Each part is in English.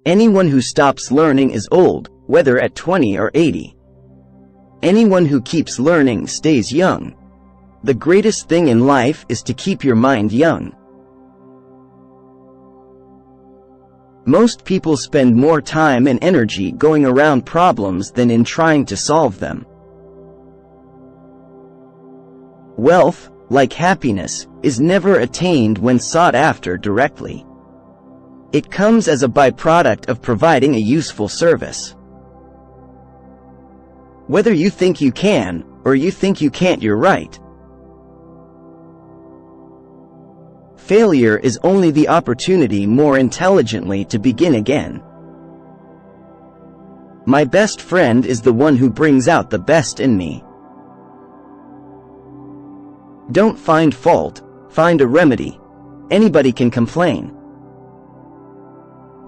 Anyone who stops learning is old, whether at 20 or 80. Anyone who keeps learning stays young. The greatest thing in life is to keep your mind young. Most people spend more time and energy going around problems than in trying to solve them. Wealth, like happiness, is never attained when sought after directly. It comes as a byproduct of providing a useful service. Whether you think you can, or you think you can't, you're right. Failure is only the opportunity more intelligently to begin again. My best friend is the one who brings out the best in me. Don't find fault, find a remedy. Anybody can complain.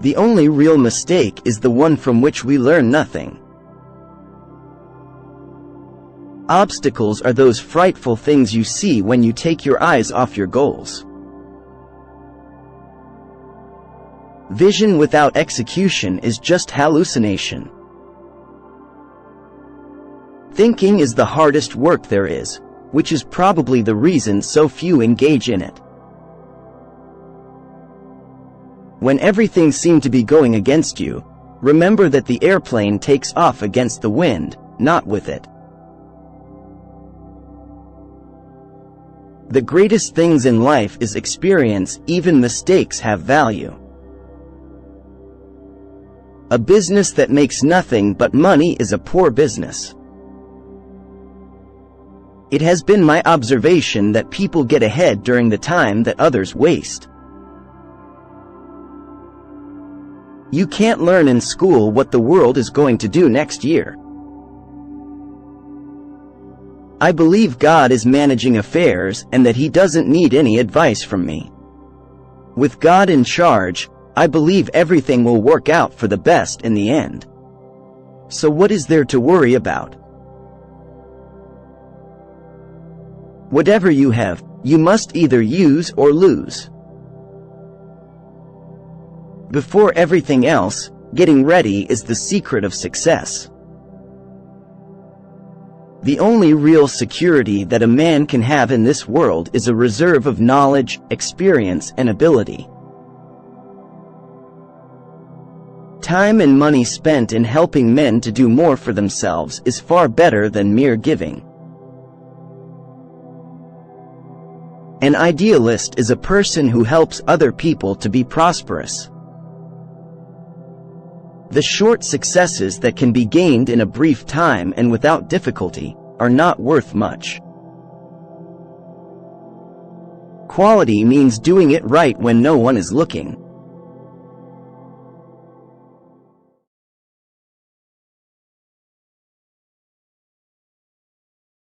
The only real mistake is the one from which we learn nothing. Obstacles are those frightful things you see when you take your eyes off your goals. Vision without execution is just hallucination. Thinking is the hardest work there is, which is probably the reason so few engage in it. When everything seems to be going against you, remember that the airplane takes off against the wind, not with it. The greatest things in life is experience. Even mistakes have value. A business that makes nothing but money is a poor business. It has been my observation that people get ahead during the time that others waste. You can't learn in school what the world is going to do next year. I believe God is managing affairs and that He doesn't need any advice from me. With God in charge, I believe everything will work out for the best in the end. So what is there to worry about? Whatever you have, you must either use or lose. Before everything else, getting ready is the secret of success. The only real security that a man can have in this world is a reserve of knowledge, experience, and ability. Time and money spent in helping men to do more for themselves is far better than mere giving. An idealist is a person who helps other people to be prosperous. The short successes that can be gained in a brief time and without difficulty are not worth much. Quality means doing it right when no one is looking.